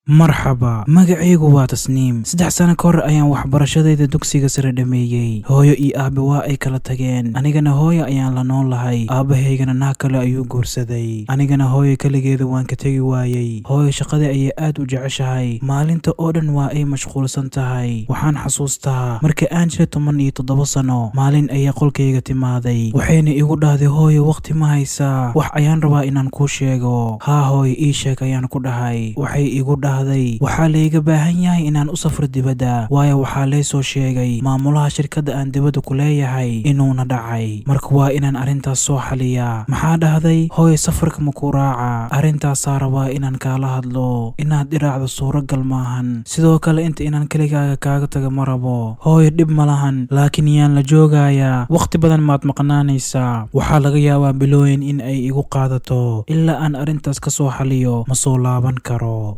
marxaba magacaygu waa tasniim 3 sano ka hor ayaan waxbarashadayda dugsiga sare dhameeyay hooyo iyo aabe waa ay kala tageen anigana hooyo ayaan la noolahay aabahaygana naag kale ayuu guursaday anigana hooyo kaligeeda waan ka tagi waayay hooyo shaqada ayay aad u jeceshahay maalinta oo dhan waa ay mashquulsan tahay waxaan xasuustaa markii aan jiray 17 sano maalin ayay qolkayga timaaday waxayna igu dhahday hooyo waqti ma haysaa wax ayaan rabaa inaan kuu sheego haa hooyo ii sheeg ayaan ku dhahay waxay igu waxaa layga baahan yahay inaan u safro dibadda waayo waxaa lay soo sheegay maamulaha shirkadda aan dibadda ku leeyahay inuuna dhacay marka waa inaan arrintaas soo xaliyaa maxaa dhahday hooyo safarka ma ku raaca arrintaasaa rabaa inaan kaala hadlo inaad dhiraacdo suuragal maahan sidoo kale inta inaan keligaaga kaaga taga ma rabo hooyo dhib ma lahan laakiin yaan la joogayaa waqti badan maad maqnaanaysaa waxaa laga yaabaa bilooyin in ay igu qaadato ilaa aan arrintaas ka soo xaliyo ma soo laaban karo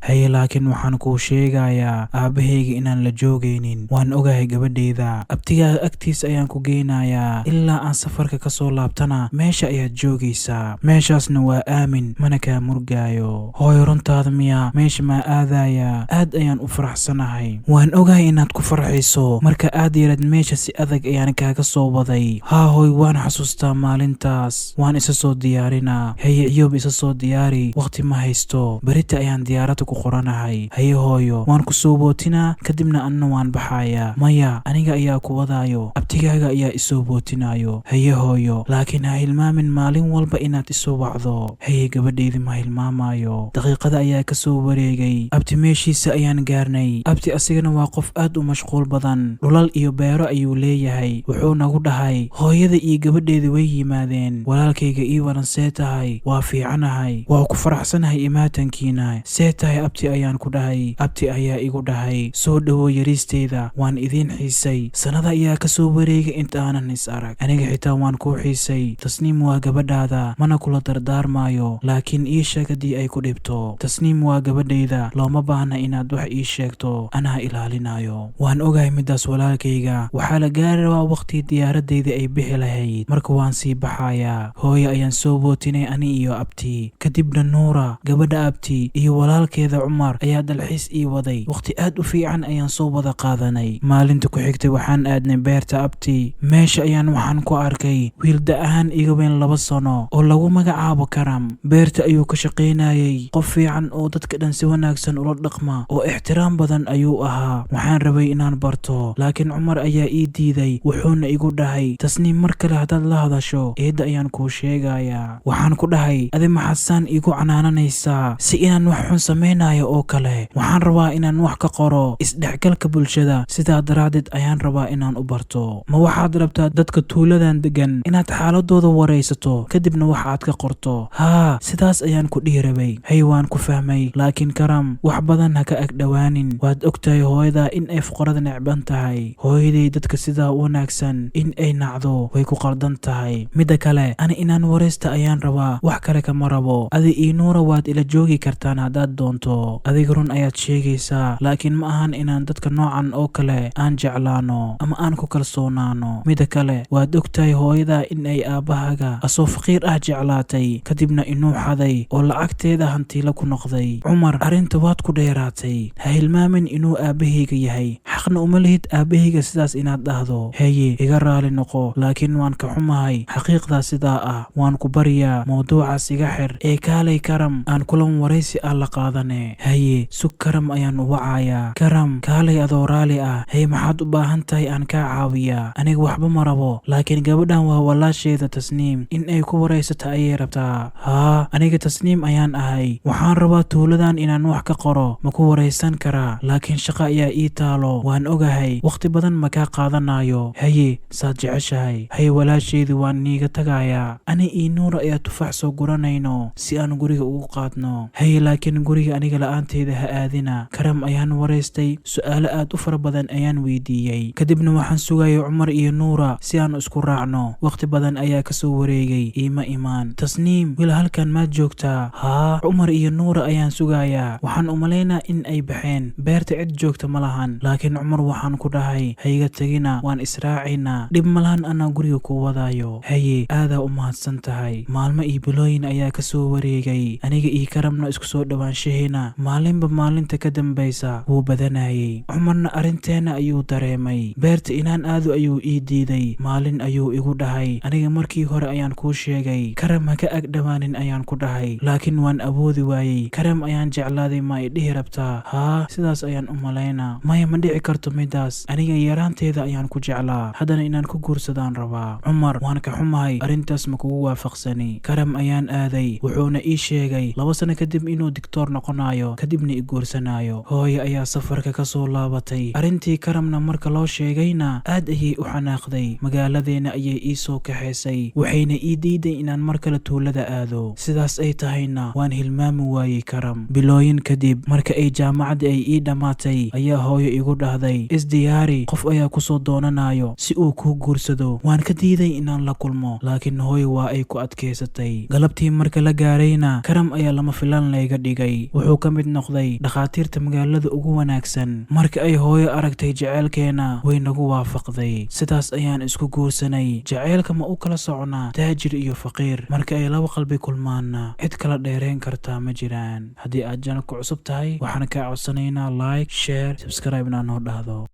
laakiin waxaan kuu sheegayaa aabahayga inaan la joogaynin waan ogahay gabadhayda abtigaaga agtiisa ayaan ku geynayaa ilaa aan safarka ka soo laabtana meesha ayaad joogaysaa meeshaasna waa aamin mana kaa murgaayo hooyo runtaada miya meesha maa aadayaa aad ayaan u faraxsanahay waan ogahay inaad ku farxayso marka aad yarad meesha si adag ayaan kaaga soo waday haa hooy waan xasuustaa maalintaas waan isa soo diyaarinaa haye ciyoob isa soo diyaari waqti ma haysto berita ayaan diyaarada ku qoranahay haye hooyo waan ku soo bootinaa kadibna anna waan baxayaa maya aniga ayaa ku wadaayo abtigaaga ayaa isoo bootinayo haye hooyo laakiin ha hilmaamin maalin walba inaad isoo wacdo haye gabadhaydi ma hilmaamayo daqiiqada ayaa ka soo wareegay abti meeshiisa ayaan gaarnay abti asigana waa qof aad u mashquul badan dhulal iyo beero ayuu leeyahay wuxuu nagu dhahay hooyada iyo gabadheeda way yimaadeen walaalkayga ii waran see tahay waa fiicanahay waa ku faraxsanahay imaatankiina see tahay abti ayaan ku dhahay abti ayaa igu dhahay soo dhawo yariisteyda waan idiin xiisay sanada ayaa ka soo wareegay intaanan is arag aniga xitaa waan kuu xiisay tasniim waa gabadhaada mana kula dardaarmaayo laakiin ii sheeg haddii ay ku dhibto tasniim waa gabadhayda looma baahna inaad wax ii sheegto anaa ilaalinayo waan ogahay midaas walaalkayga waxaa la gaari rabaa waqtii diyaaradayda ay bixi lahayd marka waan sii baxayaa hooyo ayaan soo bootinay ani iyo abti kadibna nuura gabadha abti iyo walaalkeeda cumar ayaa dalxiis ii waday waqti aad u fiican ayaan soo wada qaadanay maalinta ku xigtay waxaan aadnay beerta abti meesha ayaan waxaan ku arkay wiil da ahaan iga weyn 2 sano oo lagu magacaabo karam beerta ayuu ka shaqaynayay qof fiican oo dadka dhan si wanaagsan ula dhaqma oo ixtiraam badan ayuu ahaa waxaan rabay inaan barto laakiin cumar ayaa ii diiday wuxuuna igu dhahay tasniim mar kale haddaad la hadasho eedda ayaan kuu sheegayaa waxaan ku dhahay adi maxadsaan igu canaananaysaa si inaan wax xun samaynayo oo kale waxaan rabaa inaan wax ka qoro isdhexgalka bulshada sidaa daraaddeed ayaan rabaa inaan u barto ma waxaad rabtaa dadka tuuladan degan inaad xaaladooda waraysato kadibna waxaad ka qorto haa sidaas ayaan ku dhihi rabay hay waan ku fahmay laakiin karam wax badan ha ka agdhowaanin waad ogtahay hooyada in ay fuqarada necban tahay hooyaday dadka sidaa u wanaagsan in ay nacdo way ku qaldan tahay midda kale ani inaan waraysta ayaan rabaa wax kale kama rabo adi ii nuura waad ila joogi kartaan haddaad doonto adiga run ayaad sheegaysaa laakiin ma ahan inaan dadka noocan oo kale aan jeclaano ama aan ku kalsoonaano midda kale waad ogtahay hooyada in ay aabbahaga asoo faqiir ah jeclaatay kadibna inuu xaday oo lacagteeda hantiila ku noqday cumar arrinta waad ku dheeraatay ha hilmaamin inuu aabahayga yahay xaqna uma lihid aabahayga sidaas inaad dhahdo haye iga raali noqo laakiin waan ka xumahay xaqiiqdaa sidaa ah waan ku baryaa mawduucaas iga xir ee kaalay karam aan kulan waraysi ah la qaadane haye sug karam ayaan u wacayaa karam kaalay adoo raali ah hey maxaad u baahan tahay aan kaa caawiyaa aniga waxba ma rabo laakiin gabadhan waa walaasheeda tasniim in ay ku waraysata ayay rabtaa haa aniga tasniim ayaan ahay waxaan rabaa tuuladan inaan wax ka qoro ma ku waraysan karaa laakiin shaqo ayaa ii taalo waan ogahay waqti badan ma kaa qaadanayo haye saad jeceshahay haye walaasheedii waan niiga tagayaa ani ii nuura ayaa tufaax soo guranayno si aan guriga ugu qaadno haye laakiin guriga aniga la'aanteyda ha aadina karam ayaan waraystay su'aalo aad u fara badan ayaan weydiiyey kadibna waxaan sugayay cumar iyo nuura si aan isku raacno waqti badan ayaa ka soo wareegay iima imaan tasniim wiil halkan maad joogtaa haa cumar iyo nuura ayaan sugayaa waxaan u malaynaa in ay baxeen beerta cid joogta ma lahan laakiin cumar waxaan ku dhahay hayga tegina, waan israacaynaa, dhib malahan anaa guriga ku wadayo. haye aadaa u mahadsan tahay. maalmo iyo bilooyin ayaa kasoo wareegay, aniga iyo karamna isku soo dhowaanshaheena maalinba maalinta ka dambaysa wuu badanayay. cumarna arrinteena ayuu dareemay, beerta inaan aado ayuu ii diiday. maalin ayuu igu dhahay, aniga markii hore ayaan kuu sheegay karam ha ka ag dhawaanin ayaan ku dhahay, laakiin waan awoodi waayey. karam ayaan jeclaaday, ma i dhihi rabtaa? haa, sidaas ayaan u malaynaa. maya, ma dhici karto midaas, aniga yaraanteeda ayaan ku jeclaa, haddana inaan ku guursadaan rabaa. cumar, waan ka xumahay, arrintaas ma kugu waafaqsani. karam ayaan aaday, wuxuuna ii sheegay 2 sano kadib inuu digtoor noqonayo, kadibna i guursanayo. hooyo ayaa safarka ka soo laabatay. arrintii karamna marka loo sheegayna aad ayay u xanaaqday. magaaladeena ayay ii soo kaxaysay, waxayna ii diiday inaan mar kale tuulada aado. sidaas ay tahayna waan hilmaami waayey karam. bilooyin kadib, marka ay jaamacadda ay ii dhammaatay, ayaa hooyo igu dhahday, isdiyaari, qof ayaa kusoo doonanayo si uu kuu guursado. waan ka diiday inaan la kulmo, laakiin hooyo waa ay ku adkaysatay. galabtii marka la gaarayna karam ayaa lama filaan layga dhigay. wuxuu ka mid noqday dhakhaatiirta magaalada ugu wanaagsan. marka ay hooyo aragtay jaceylkeena, way nagu waafaqday. sidaas ayaan isku guursanay. jaceylka ma u kala soconaa taajir iyo faqiir. marka ay laba qalbi kulmaanna cid kala dheerayn kartaa ma jiraan. haddii aad janalku cusub tahay, waxaan kaa codsanaynaa like, share, subscribe inaa noo dhahdo.